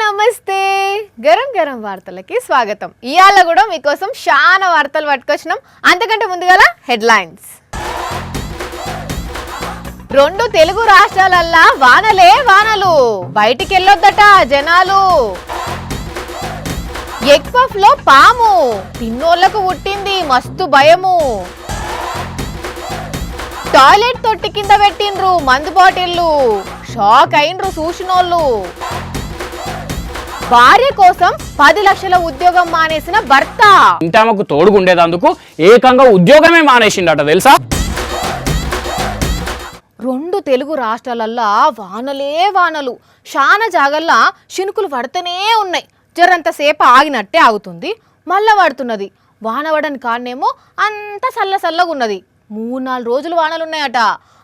నమస్తే గరం గరం వార్తలకి స్వాగతం. ఇయాల కూడా మీకోసం చాలా వార్తలు పట్టుకొచ్చినాం. అంతకంటే ముందుగా హెడ్లైన్స్. 2 తెలుగు రాష్ట్రాలల్లా వానలే వానలు, బయటికి వెళ్ళొద్దట జనాలు. ఎగ్ పఫ్ లో పాము, తిన్నోళ్లకు పుట్టింది మస్తు భయము. టాయిలెట్ తొట్టి కింద పెట్టిండ్రు మందు బాటిల్లు, షాక్ అయినరు చూసినోళ్ళు. భార్య కోసం 10 లక్షల ఉద్యోగం మానేసిన భర్త ఇంటామకు తోడుగుండేదందుకు ఏకంగా ఉద్యోగమే మానేసిండట తెలుసా. 2 తెలుగు రాష్ట్రాలల్లా వానలే వానలు, చాలా జాగల్లా చినుకులు పడుతూనే ఉన్నాయి. జరంతసేపు ఆగినట్టే ఆగుతుంది, మళ్ళా పడుతున్నది. వాన పడని కాడనేమో అంత చల్లగా ఉన్నది. 3-4 రోజులు వానలున్నాయట.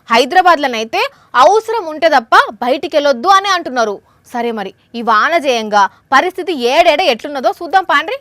హైదరాబాద్లోనైతే అవసరం ఉంటే తప్ప బయటికి వెళ్ళొద్దు అని అంటున్నారు. సరే మరి ఈ వాన జయంగా పరిస్థితి ఏడేడ ఎట్లున్నదో చూద్దాం పాండ్రి.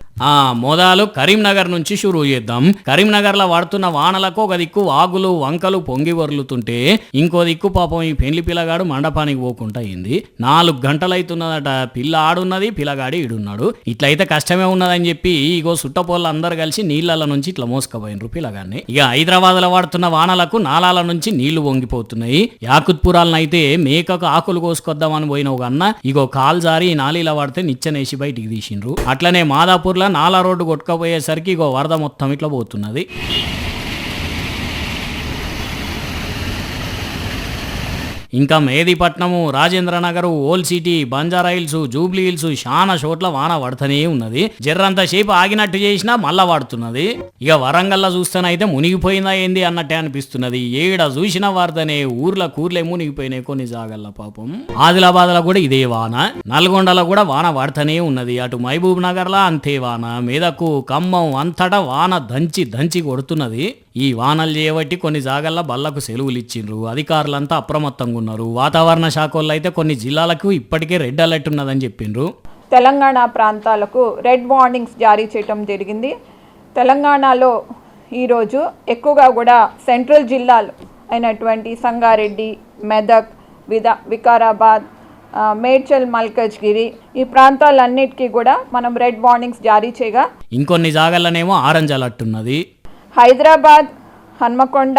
మోదాలు కరీంనగర్ నుంచి షురూ చేద్దాం. కరీంనగర్ లో పడుతున్న వానలకు ఒక దిక్కు వాగులు వంకలు పొంగి వరులుతుంటే ఇంకో దిక్కు పాపం ఈ పెళ్లి పిల్లగాడు మండపానికి పోకుండా అయింది. 4 గంటలైతున్నదట. పిల్ల ఆడున్నది, పిల్లగాడి ఈడున్నాడు. ఇట్లయితే కష్టమే ఉన్నదని చెప్పి ఇగో సుట్టపోళ్ళు అందరు కలిసి నీళ్ళ నుంచి ఇట్లా మోసుకపోయినరు పిల్లగాడిని. ఇక హైదరాబాద్ లో పడుతున్న వానలకు నాలాల నుంచి నీళ్లు వంగిపోతున్నాయి. యాకుత్పురాలనైతే మేకకు ఆకులు కోసుకొద్దామని పోయిన ఒక అన్న ఇగో కాల్ జారి నాలీలా పడితే నిచ్చెనేసి బయటికి తీసిండ్రు. అట్లనే మాదాపూర్లో నాలా రోడ్డు కొట్టుకపోయేసరికి ఇగో వరద మొత్తం ఇట్లా పోతున్నది. ఇంకా Mehdipatnam, Rajendranagar, Old City, Banjara Hills, Jubilee Hills చాలా చోట్ల వాన పడుతూనే ఉన్నది. జర్రంతసేపు ఆగినట్టు చేసినా మళ్ళా పడుతున్నది. ఇక వరంగల్లో చూస్తేనైతే మునిగిపోయిందా ఏంది అన్నట్టే అనిపిస్తున్నది. ఏడ చూసిన వార్తనే ఊర్లే మునిగిపోయినాయి కొన్ని జాగల్ల పాపం. ఆదిలాబాద్ లో కూడా ఇదే వాన, నల్గొండలో కూడా వాన పడుతూనే ఉన్నది. అటు మహబూబ్ నగర్ లో అంతే వాన, మెదకు, ఖమ్మం అంతటా వాన దంచి కొడుతున్నది. ఈ వానలు చేయబట్టి కొన్ని జాగల్లో బల్లకు సెలవులు ఇచ్చిండ్రు. అధికారులంతా అప్రమత్తంగా ఉన్నారు. వాతావరణ శాఖ వాళ్ళు అయితే కొన్ని జిల్లాలకు ఇప్పటికే రెడ్ అలర్ట్ ఉన్నదని చెప్పిండ్రు. తెలంగాణ ప్రాంతాలకు రెడ్ వార్నింగ్స్ జారీ చేయడం జరిగింది. తెలంగాణలో ఈరోజు ఎక్కువగా కూడా సెంట్రల్ జిల్లాలు అయినటువంటి సంగారెడ్డి, మెదక్, వికారాబాద్, మేడ్చల్, మల్కజ్గిరి ఈ ప్రాంతాలన్నిటికీ కూడా మనం రెడ్ వార్నింగ్స్ జారీ చేయగా ఇంకొన్ని జాగల్లనేమో ఆరెంజ్ అలర్ట్ ఉన్నది. హైదరాబాద్, హన్మకొండ,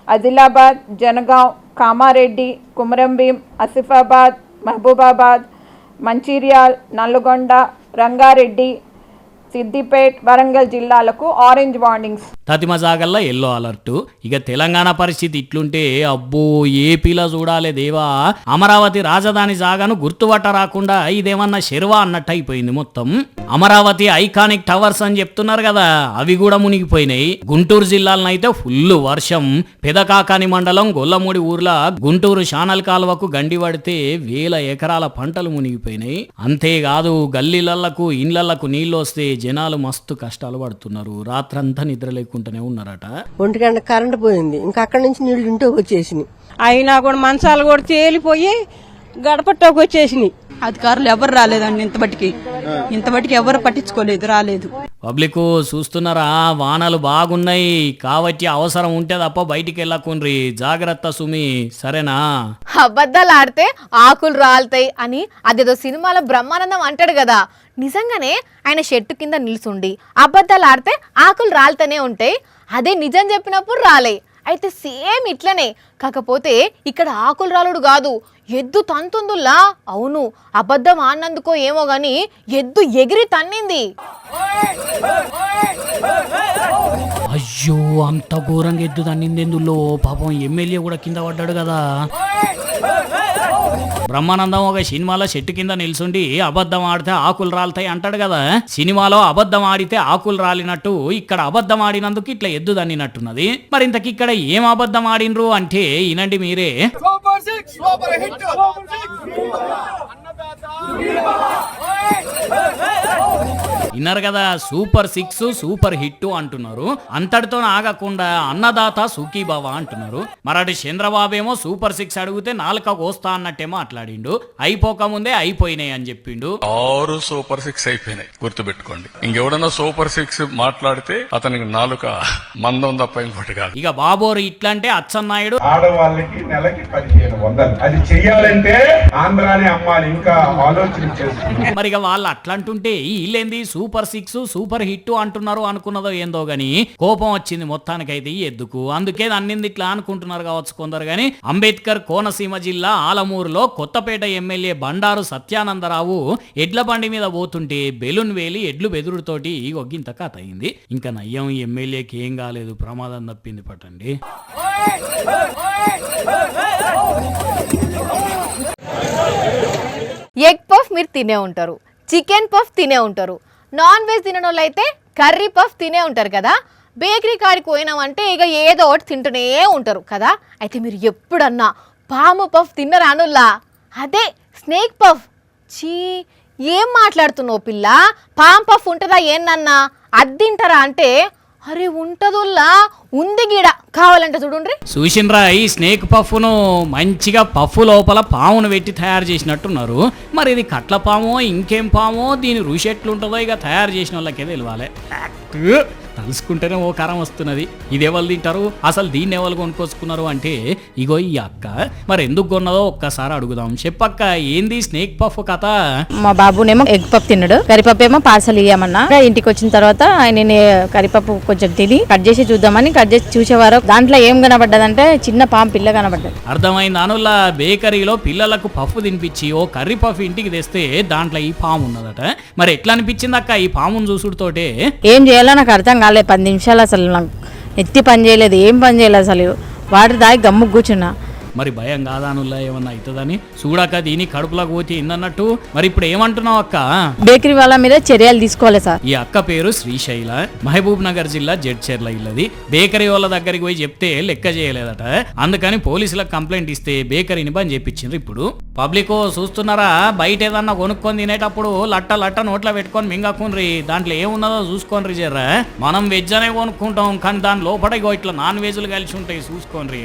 ఆదిలాబాద్, జనగాం, కామారెడ్డి, కుమరంభీం, ఆసిఫాబాద్, మహబూబాబాద్, మంచిర్యాల్, నల్గొండ, రంగారెడ్డి, సిద్దిపేట్, వరంగల్ జిల్లాలకు ఆరెంజ్ వార్నింగ్స్. తతిమ జాగల్లో ఎల్లో అలర్ట్. ఇక తెలంగాణ పరిస్థితి ఇట్లుంటే అబ్బో ఏపీలో చూడాలే దేవా. అమరావతి రాజధాని జాగాను గుర్తుపట్ట రాకుండా ఇదేమన్నా శర్వా అన్నట్టు అయిపోయింది మొత్తం. అమరావతి ఐకానిక్ టవర్స్ అని చెప్తున్నారు కదా, అవి కూడా మునిగిపోయినాయి. గుంటూరు జిల్లాలనైతే ఫుల్ వర్షం. పెదకాకాని మండలం గొల్లమూడి ఊర్లో గుంటూరు షానల్ కాలువకు గండి పడితే 1000 ఎకరాల పంటలు మునిగిపోయినాయి. అంతేకాదు గల్లీలకు ఇండ్లకు నీళ్లు వస్తే జనాలు మస్తు కష్టాలు పడుతున్నారు. రాత్రంతా నిద్ర లేకుండానే ఉన్నారట. 1 గంట కరెంట్ పోయింది, ఇంకా అక్కడి నుంచి నీళ్లు ఇంటికి వచ్చేసినాయి. అయినా కూడా మంచాలు కూడా తేలిపోయి గడపట్టోకి వచ్చేసినాయి. అధికారులు ఎవరు రాలేదండి, ఇంతబట్టికి ఎవరు పట్టించుకోలేదు, రాలేదు. పబ్లిక్ చూస్తున్నారా, వానలు బాగున్నాయి కాబట్టి అవసరం ఉంటే తప్ప బయటికి వెళ్ళకుండ్రి. జాగ్రత్త సుమి, సరేనా? అబద్ధాలు ఆడితే ఆకులు రాలుతాయి అని అదేదో సినిమాలో బ్రహ్మానందం అంటాడు కదా. నిజంగానే ఆయన చెట్టు కింద నిల్చుండి అబద్ధాలు ఆడితే ఆకులు రాలుతూనే ఉంటాయి. అదే నిజం చెప్పినప్పుడు రాలే. అయితే సేమ్ ఇట్లనే, కాకపోతే ఇక్కడ ఆకులు రాలుడు కాదు, ఎద్దు తంతుందుల్లా. అవును, అబద్ధం ఆడినందుకో ఏమో గాని ఎద్దు ఎగిరి తన్నింది. అయ్యో, అంత ఘోరంగా ఎద్దు తన్నిందెందులో పాపం ఎమ్మెల్యే కూడా కింద పడ్డాడు కదా. బ్రహ్మానందం ఒక సినిమాలో చెట్టు కింద నిల్చుండి అబద్ధం ఆడితే ఆకులు రాలుతాయి అంటాడు కదా. సినిమాలో అబద్ధం ఆడితే ఆకులు రాలినట్టు ఇక్కడ అబద్ధం ఆడినందుకు ఇట్లా ఎద్దు దన్నినట్టున్నది. మరి ఇంతకి ఇక్కడ ఏం అబద్ధం ఆడినరు అంటే ఈనండి మీరే. విన్నారు కదా, సూపర్ 6 సూపర్ హిట్ అంటున్నారు. అంతటితో ఆగకుండా అన్నదాత సుఖీభవ అంటున్నారు. మరటి చంద్రబాబు ఏమో సూపర్ 6 అడిగితే 4 కోస్తా అన్నట్టేమో మాట్లాడిండు. అయిపోకముందే అయిపోయినాయి అని చెప్పిండు. 6 సూపర్ 6 అయిపోయినాయి, గుర్తుపెట్టుకోండి. ఇంకెవడన్నా సూపర్ 6 మాట్లాడితే అతనికి 4 మందం తప్ప ఇంకోటి కాదు. ఇక బాబోరు ఇట్లంటే అచ్చెన్నాయుడు ఆడవాళ్ళకి నెలకి 1500 అది చెయ్యాలంటే ఆంధ్రాని అమ్మాలి, ఇంకా ఆలోచన చేస్తుంది. మరి ఇక వాళ్ళు అట్లంటుంటే వీళ్ళేంది సూపర్ 6 సూపర్ హిట్ అంటున్నారు అనుకున్నదో ఏందో గాని కోపం వచ్చింది మొత్తానికైతే ఈ ఎద్దుకు. అందుకే అన్నింది ఇట్లా అనుకుంటున్నారు కావచ్చు కొందరు గాని. అంబేద్కర్ కోనసీమ జిల్లా ఆలమూరులో కొత్తపేట ఎమ్మెల్యే బండారు సత్యానందరావు ఎడ్ల బండి మీద పోతుంటే బెలూన్ వేలి ఎడ్లు బెదురుతోటి ఒగ్గింత కథ అయింది. ఇంకా నయ్యం ఈ ఎమ్మెల్యేకి ఏం కాలేదు, ప్రమాదం తప్పింది పట్టండి. ఎగ్ పఫ్ మీరు తినే ఉంటారు, చికెన్ పఫ్ తినే ఉంటారు, నాన్ వెజ్ తినని వాళ్ళు అయితే కర్రీ పఫ్ తినే ఉంటారు కదా. బేకరీ కాడికి పోయినామంటే ఇక ఏదో ఒకటి తింటూనే ఉంటారు కదా. అయితే మీరు ఎప్పుడన్నా పాము పఫ్ తిన్నరా అనుల్లా? అదే స్నేక్ పఫ్. చీ, ఏం మాట్లాడుతున్నావు పిల్ల? పాము పఫ్ ఉంటుందా ఏందన్నా? అది తింటారా అంటే అరే ఉంటదుల్లా, ఉంది గీడ, కావాలంటే చూడండి. చూసిండ్రా, ఈ స్నేక్ పఫ్ను మంచిగా పఫ్ లోపల పామును పెట్టి తయారు చేసినట్టున్నారు. మరి ఇది కట్ల పామో ఇంకేం పామో, దీని రుచి ఎట్లుంటుందో ఇక తయారు చేసిన వాళ్ళకే తెలియాలి. తలుసుకుంటేనే ఓ కారం వస్తున్నది. ఇది ఎవరు తింటారు అసలు? దీన్ని ఎవరు కొనుక్కొచ్చుకున్నారు అంటే ఇగో ఈ అక్క. మరి ఎందుకు కొన్నదో ఒక్కసారి అడుగుదాం. చెప్పక్క, ఏంది స్నేక్ పఫ్ కథ? మా బాబునేమో ఎగ్ పఫ్ తిన్నాడు, కరిపప్పు ఏమో పార్సల్ ఇయ్యమన్నా. ఇంటికి వచ్చిన తర్వాత ఆయన కరిపప్పు కొంచెం తిని కట్ చేసి చూద్దామని కట్ చేసి చూసేవారు. దాంట్లో ఏం కనబడ్డదంటే చిన్న పాము పిల్ల కనబడ్డది. అర్థమైంది అనుల్లా. బేకరీలో పిల్లలకు పఫ్ తినిపించి ఓ కర్రీ పఫ్ ఇంటికి తెస్తే దాంట్లో ఈ పాము ఉన్నదట. మరి ఎట్లా అనిపించింది అక్క ఈ పామును చూసుడుతోటే? ఏం చేయాలో నాకు అర్థం కాలేదు. 10 నిమిషాలు అసలు నాకు ఎత్తి పని చేయలేదు, ఏం పని చేయలేదు. అసలు వాటర్ దాగి గమ్ముకు కూర్చున్నా. మరి భయం కాదానుల్లా ఏమన్నా అవుతుందని చూడక దీని కడుపులోకి పోతే ఇందన్నట్టు. మరి ఇప్పుడు ఏమంటున్నావు అక్క? బేకరీ వాళ్ళ మీద చర్యలు తీసుకోవాలి సార్. ఈ అక్క పేరు శ్రీశైల, మహబూబ్ నగర్ జిల్లా జడ్చెర్ల ఇల్లది. బేకరీ వాళ్ళ దగ్గరికి పోయి చెప్తే లెక్క చేయలేదట. అందుకని పోలీసులకు కంప్లైంట్ ఇస్తే బేకరీని బంద్ చేపించిండ్రు. ఇప్పుడు పబ్లిక్ చూస్తున్నారా, బయట ఏదన్నా కొనుక్కొని తినేటప్పుడు లట్ట నోట్లో పెట్టుకొని మింగకుండ్రి. దాంట్లో ఏమున్నదో చూసుకోండి జర్రా. మనం వెజ్ అనే కొనుక్కుంటాం, కానీ దాని లోపల ఇట్లా నాన్ వెజ్లు కలిసి ఉంటాయి, చూసుకోండి.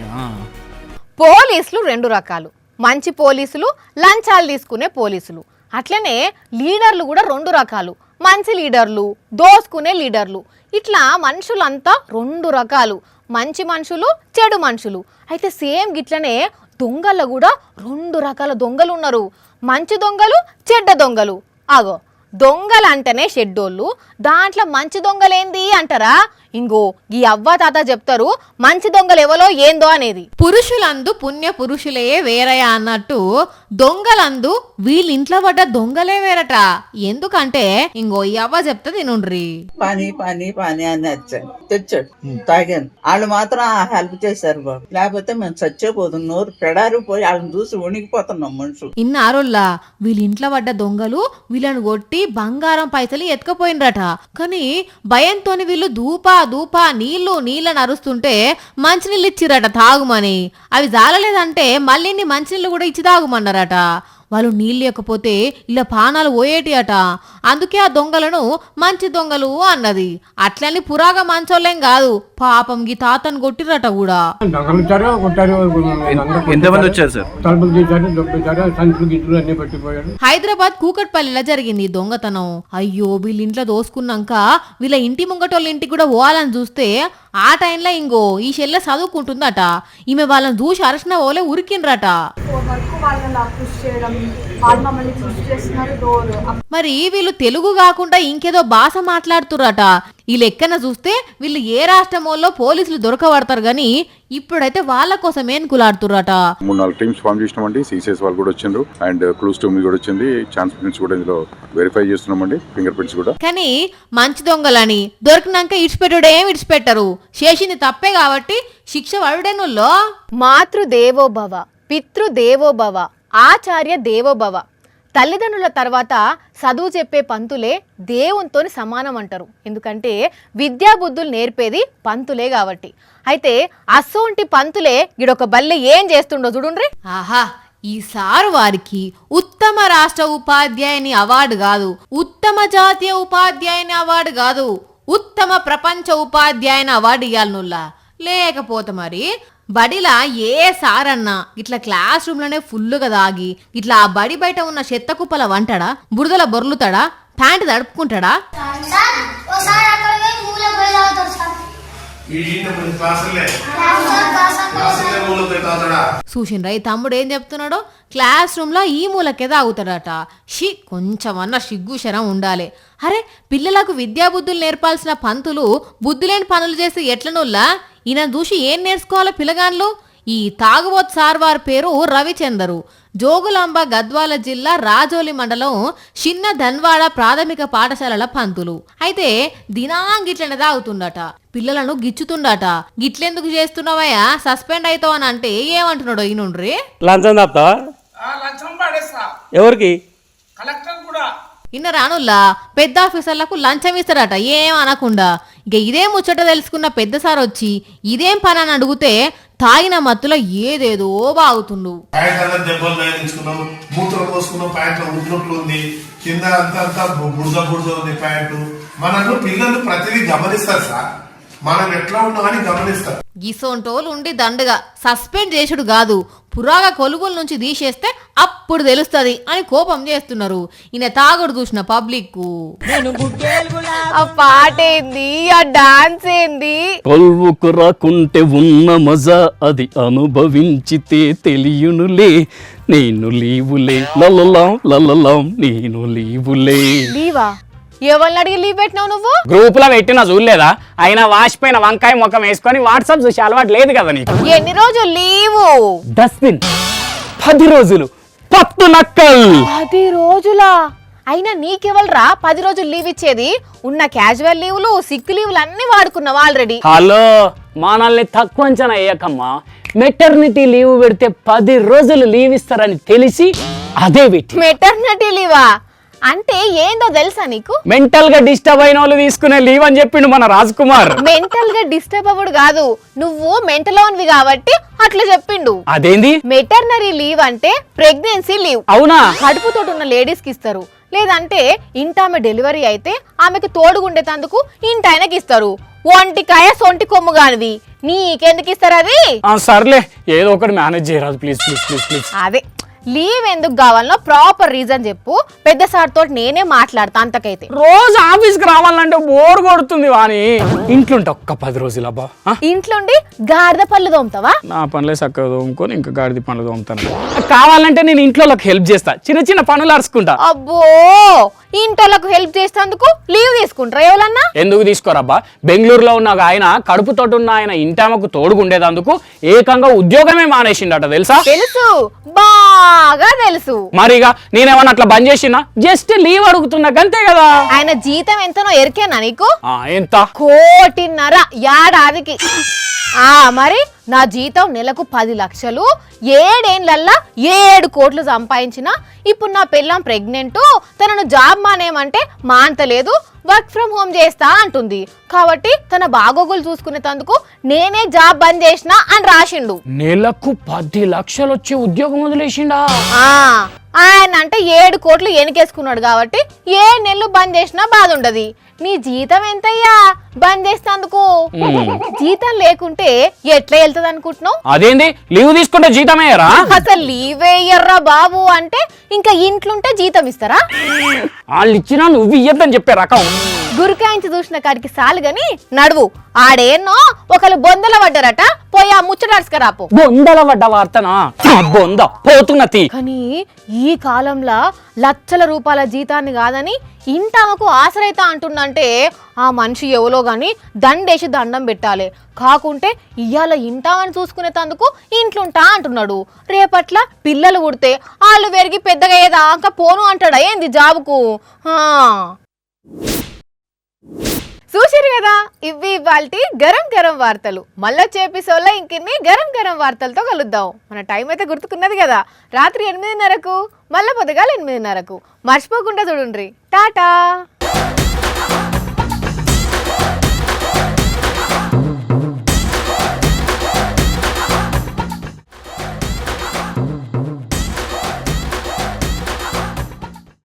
పోలీసులు 2 రకాలు, మంచి పోలీసులు, లంచాలు తీసుకునే పోలీసులు. అట్లనే లీడర్లు కూడా 2 రకాలు, మంచి లీడర్లు, దోసుకునే లీడర్లు. ఇట్లా మనుషులంతా 2 రకాలు, మంచి మనుషులు, చెడు మనుషులు. అయితే సేమ్ గిట్లనే దొంగల్లో కూడా 2 రకాల దొంగలు ఉన్నారు, మంచి దొంగలు, చెడ్డ దొంగలు. ఆగో, దొంగలు అంటేనే షెడ్డోళ్ళు, దాంట్లో మంచి దొంగలేంది అంటారా? ఇంగో ఈ అవ్వ తాత చెప్తారు మంచి దొంగలు ఎవలో ఏందో అనేది. పురుషులందు పుణ్య పురుషులే వేరయా అన్నట్టు దొంగలందు వీళ్ళింట్లో పడ్డ దొంగలే వేరట. ఎందుకంటే ఇంగో ఈ అవ్వ చెప్తుంది నుండ్రి. పని పని పని అని వచ్చాను, తెచ్చాడు, తాగాను. వాళ్ళు మాత్రం హెల్ప్ చేశారు బాబు, లేకపోతే మేము చచ్చేపోతున్నాం. నోరు పెడారు పోయి వాళ్ళని చూసి వణికిపోతున్నాం మనుషులు. ఇన్నారుల్లా వీళ్ళింట్లో పడ్డ దొంగలు వీళ్ళను కొట్టి బంగారం పైసలు ఎత్తుకపోయినరట. కానీ భయంతోని వీళ్ళు దూపా నీళ్ళని అరుస్తుంటే మంచినీళ్ళు ఇచ్చిరట తాగుమని. అవి జాలలేదంటే మళ్ళీ మంచినీళ్ళు కూడా ఇచ్చి తాగుమన్నారట. వాళ్ళు నీళ్ళు ఇవ్వకపోతే ఇలా పానాలు పోయేటి అట. అందుకే ఆ దొంగలను మంచి దొంగలు అన్నది. అట్లని పురాగా మంచోళ్ళేం కాదు, పాపం గీ తాతను కొట్టిరట కూడా. హైదరాబాద్ కూకట్పల్లిలో జరిగింది ఈ దొంగతనం. అయ్యో, వీళ్ళింట్లో దోసుకున్నాక వీళ్ళ ఇంటి ముంగటోళ్ళ ఇంటికి కూడా పోవాలని చూస్తే ఆ టైంలో ఇంగో ఈ చెల్లె చదువుకుంటుందట. ఈమె వాళ్ళని చూసి అరసిన పోలే ఉరికిండ్రట. మరి వీళ్ళు తెలుగు కాకుండా ఇంకేదో భాష మాట్లాడుతురట. ఈ లెక్కన చూస్తే వీళ్ళు ఏ రాష్ట్రంలో పోలీసులు దొరకబడతారు గాని ఇప్పుడైతే వాళ్ళ కోసం ఏం కులాడుతురట. 3-4 టీమ్స్ ఫామ్ చేసినామండి. సీసీఎస్ వాళ్ళు కూడా వచ్చిండ్రు అండ్ క్లూస్ టీమ్ కూడా వచ్చింది. ఛాన్స్ ప్రింట్స్ కూడా ఇందులో వెరిఫై చేస్తున్నామండి, ఫింగర్ ప్రింట్స్ కూడా. కానీ మంచి దొంగలని దొరికినాక ఇడిచిపెట్టడేం ఇడిచిపెట్టరు, చేసింది తప్పే కాబట్టి శిక్ష పడుడేనుల్లో. మాతృదేవోభవ, పితృదేవోభవ, ఆచార్య దేవోభవ. తల్లిదండ్రుల తర్వాత చదువు చెప్పే పంతులే దేవునితోని సమానం అంటారు. ఎందుకంటే విద్యాబుద్ధులు నేర్పేది పంతులే కాబట్టి. అయితే అసోంటి పంతులే ఈడొక బల్లె ఏం చేస్తుండో చూడుండ్రి. ఆహా, ఈసారి వారికి ఉత్తమ రాష్ట్ర ఉపాధ్యాయుని అవార్డు కాదు, ఉత్తమ జాతీయ ఉపాధ్యాయుని అవార్డు కాదు, ఉత్తమ ప్రపంచ ఉపాధ్యాయుని అవార్డు ఇవ్వాలనుల్లా. లేకపోతే మరి బడిలా ఏ సారన్నా ఇట్లా క్లాస్ రూమ్ లోనే ఫుల్లుగా దాగి ఇట్లా ఆ బడి బయట ఉన్న చెత్త కుప్పల వంటాడా, బురదల బొర్లుతాడా, ప్యాంటు తడుపుకుంటాడా? చూసిండ్రా ఈ తమ్ముడు ఏం చెప్తున్నాడో, క్లాస్ రూమ్లో ఈ మూలకే తాగుతాడట. కొంచెమన్నా సిగ్గు శరం ఉండాలి. అరే పిల్లలకు విద్యాబుద్ధులు నేర్పాల్సిన పంతులు బుద్ధులేని పనులు చేసి ఎట్లనోళ్ళా? ఈయన చూసి ఏం నేర్చుకోవాలో పిల్లగాన్లు? ఈ తాగుబోత్ సార్ వారి పేరు రవిచందరు. జోగులాంబ గద్వాల జిల్లా రాజోలి మండలం చిన్న ధన్వాడ ప్రాథమిక పాఠశాలల పంతులు. అయితే దినాంగిట్లనే తాగుతుండట, పిల్లలను గిచ్చుతుండట. గిట్లెందుకు చేస్తున్నావయ్యా, సస్పెండ్ అవుతావు అని అంటే ఏమంటున్నాడో ఈయనుండ్రి. లంచం తప్పుతావా? ఎవరికి? ఇన్న రానుల్లా పెద్ద ఆఫీసర్లకు లంచం ఇస్తారట ఏం అనకుండా. ఇక ఇదే ముచ్చట తెలుసుకున్న పెద్ద సార్ వచ్చి ఇదేం పని అని అడిగితే తాగిన మత్తులో ఏదేదో బాగుతుండు. దెబ్బలు తగిలించుకున్నాం, మూత్రం పోసుకున్నాం, ప్యాంట్లో ఉట్లుట్లు ఉంది, కింద అంతా బురద ఉంది ప్యాంటు. మనకు పిల్లలు ప్రతిదీ గమనిస్తారు సార్, మనం ఎట్లా ఉన్నాం అని గమనిస్తారు. గిసోంటోలు ఉండి దండగా సస్పెండ్ చేసుడు కాదు, పురాగా కొలుగుల నుంచి తీసేస్తే అప్పుడు తెలుస్తుంది అని కోపం చేస్తున్నారు. ఈయన తాగుడు చూసిన పబ్లిక్ ఆ పాట ఏంది, ఆ డాన్స్ ఏంది? కొల్వుకు రాకుంటే ఉన్న మజా అది అనుభవించితే తెలియనులే, నేను లీవులే లలలాం లలలాం నేను లీవులే. లీవా? ఎవరిని అడిగి లీవ్ పెట్టినావు నువ్వు? గ్రూప్ లో పెట్టినా చూడలేదా? అయినా వాసిపోయిన వంకాయ ముఖం వేసుకొని వాట్సాప్ చూసి అలవాటు లేదు కదా నీకు. ఎన్ని రోజులు లీవు? డస్ట్బిన్ 10 రోజులు 10 నక్కల్. 10 రోజులా? అయినా నీకెవల్రా 10 రోజులు లీవ్ ఇచ్చేది? ఉన్న క్యాజువల్ లీవులు సిక్ లీవులు అన్ని వాడుకున్నావు ఆల్రెడీ. హలో, మనల్ని తక్కువ అంచనా వేయకమ్మా. మెటర్నిటీ లీవ్ పెడితే 10 రోజులు లీవ్ ఇస్తారని తెలిసి అదే పెట్టి. మెటర్నిటీ లీవా అంటే ఏందో తెలుసా నీకు? మెంటల్ గా డిస్టర్బ్ అయిన వాళ్ళు తీసుకునే లీవ్ అని చెప్పిండు మన రాజ్ కుమార్. మెంటల్ గా డిస్టర్బ్ అవ్వడు కాదు, నువ్వు మెంటల్ ఓన్వి కాబట్టి అట్లా చెప్పిండు. అదేంది? మెటర్నరీ లీవ్ అంటే ప్రెగ్నెన్సీ లీవ్. అవునా? కడుపుతో ఉన్న లేడీస్ కి ఇస్తారు, లేదంటే ఇంటామె డెలివరీ అయితే ఆమెకు తోడుగుండేటందుకు ఇంటాయనకి ఇస్తారు. ఒంటికాయ సొంటి కొమ్ము గానివి నీకెందుకు ఇస్తారు అది? సర్లే, ఏదో ఒకటి మేనేజ్ చేయరాదు ప్లీజ్ ప్లీజ్ ప్లీజ్ ప్లీజ్. అదే లీవ్ ఎందుకు కావాలనో ప్రాపర్ రీజన్ చెప్పు, పెద్ద సార్ తోటి నేనే మాట్లాడతా. అంతకైతే రోజు ఆఫీస్ కి రావాలంటే బోర్ కొడుతుంది వాని. ఇంట్లుంటే ఒక్క 10 రోజులు అబ్బా. ఇంట్లోండి గాడిద పళ్ళు తోముతావా? నా పనులే చక్కగా తోముకొని ఇంకా గాడిద పనులు తోముతాను. కావాలంటే నేను ఇంట్లో హెల్ప్ చేస్తా, చిన్న చిన్న పనులు అరుచుకుంటా. అబ్బో, ఇంటోళ్ళకు హెల్ప్ చేసేందుకు లీవ్ తీసుకుంటారా ఎవరన్నా? ఎందుకు తీసుకోరబ్బా? బెంగళూరులో ఉన్న ఆయన కడుపుతో ఉన్న ఆయన ఇంటామకు తోడుగుండేదందుకు ఏకంగా ఉద్యోగమే మానేసిండట తెలుసా? తెలుసు, బాగా తెలుసు. మరిగా నేనేమన్నా అట్లా బంద్ చేసినా? జస్ట్ లీవ్ అడుగుతున్నా గంతే కదా. ఆయన జీతం ఎంతనో ఎరికేనా నీకు? ఎంత? 1.5 కోటి ఏడాదికి. మరి నా జీతం నెలకు 10 లక్షలు, 7 ఏళ్లల్లా 7 కోట్లు సంపాదించిన. ఇప్పుడు నా పెళ్ళాం ప్రెగ్నెంట్, తనను జాబ్ మానేయమంటే మాంతలేదు, వర్క్ ఫ్రమ్ హోమ్ చేస్తా అంటుంది. కాబట్టి తన బాగోగులు చూసుకునేందుకు నేనే జాబ్ బంద్ చేసిన అని రాసిండు. నెలకు 10 లక్షలు వచ్చి ఉద్యోగం వదిలేసిండా? ఆయన అంటే 7 కోట్లు ఎనికేసుకున్నాడు కాబట్టి 7 నెలలు బంద్ చేసినా బాధ ఉండదు. నీ జీతం ఎంతయ్యా బంద్ చేస్తేందుకు? జీతం లేకుంటే ఎట్లా వెళ్తుంది అనుకుంటున్నావు? అదేంది లీవ్ తీసుకుంటే జీతమేయరా? అసలు లీవ్ వేయర్రా బాబు అంటే ఇంకా ఇంట్లుంటే జీతం ఇస్తారా? వాళ్ళు ఇచ్చినా నువ్వు ఇయ్యద్దని చెప్పే రకం. గురికాయించి చూసిన కాడికి సాలు గని నడువు. ఆడేన్నో ఒకళ్ళు బొందల పడ్డారట, పోయి ఆ ముచ్చటార్చుకరాపో. బొందల పడ్డ వార్తనా? బొంద పోతున్నది. కానీ ఈ కాలంలో లక్షల రూపాయల జీతాన్ని కాదని ఇంటామకు ఆసరైతా అంటుందంటే ఆ మనిషి ఎవలో గాని దండేసి దండం పెట్టాలి. కాకుంటే ఇయ్యాల ఇంటామని చూసుకునేందుకు ఇంట్లుంటా అంటున్నాడు. రేపట్ల పిల్లలు పుడితే వాళ్ళు పెరిగి పెద్దగా ఏదాకా పోను అంటాడా ఏంది జాబుకు? చూసిరు కదా, ఇవి ఇవాల్టి గరం గరం వార్తలు. మళ్ళొచ్చే ఎపిసోడ్లో ఇంకిన్ని గరం గరం వార్తలతో కలుద్దాం. మన టైం అయితే గుర్తుకున్నది కదా, రాత్రి 8:30కు, మళ్ళీ పొద్దుగాల 8:30కు. మర్చిపోకుండా చూడుండ్రి. టాటా.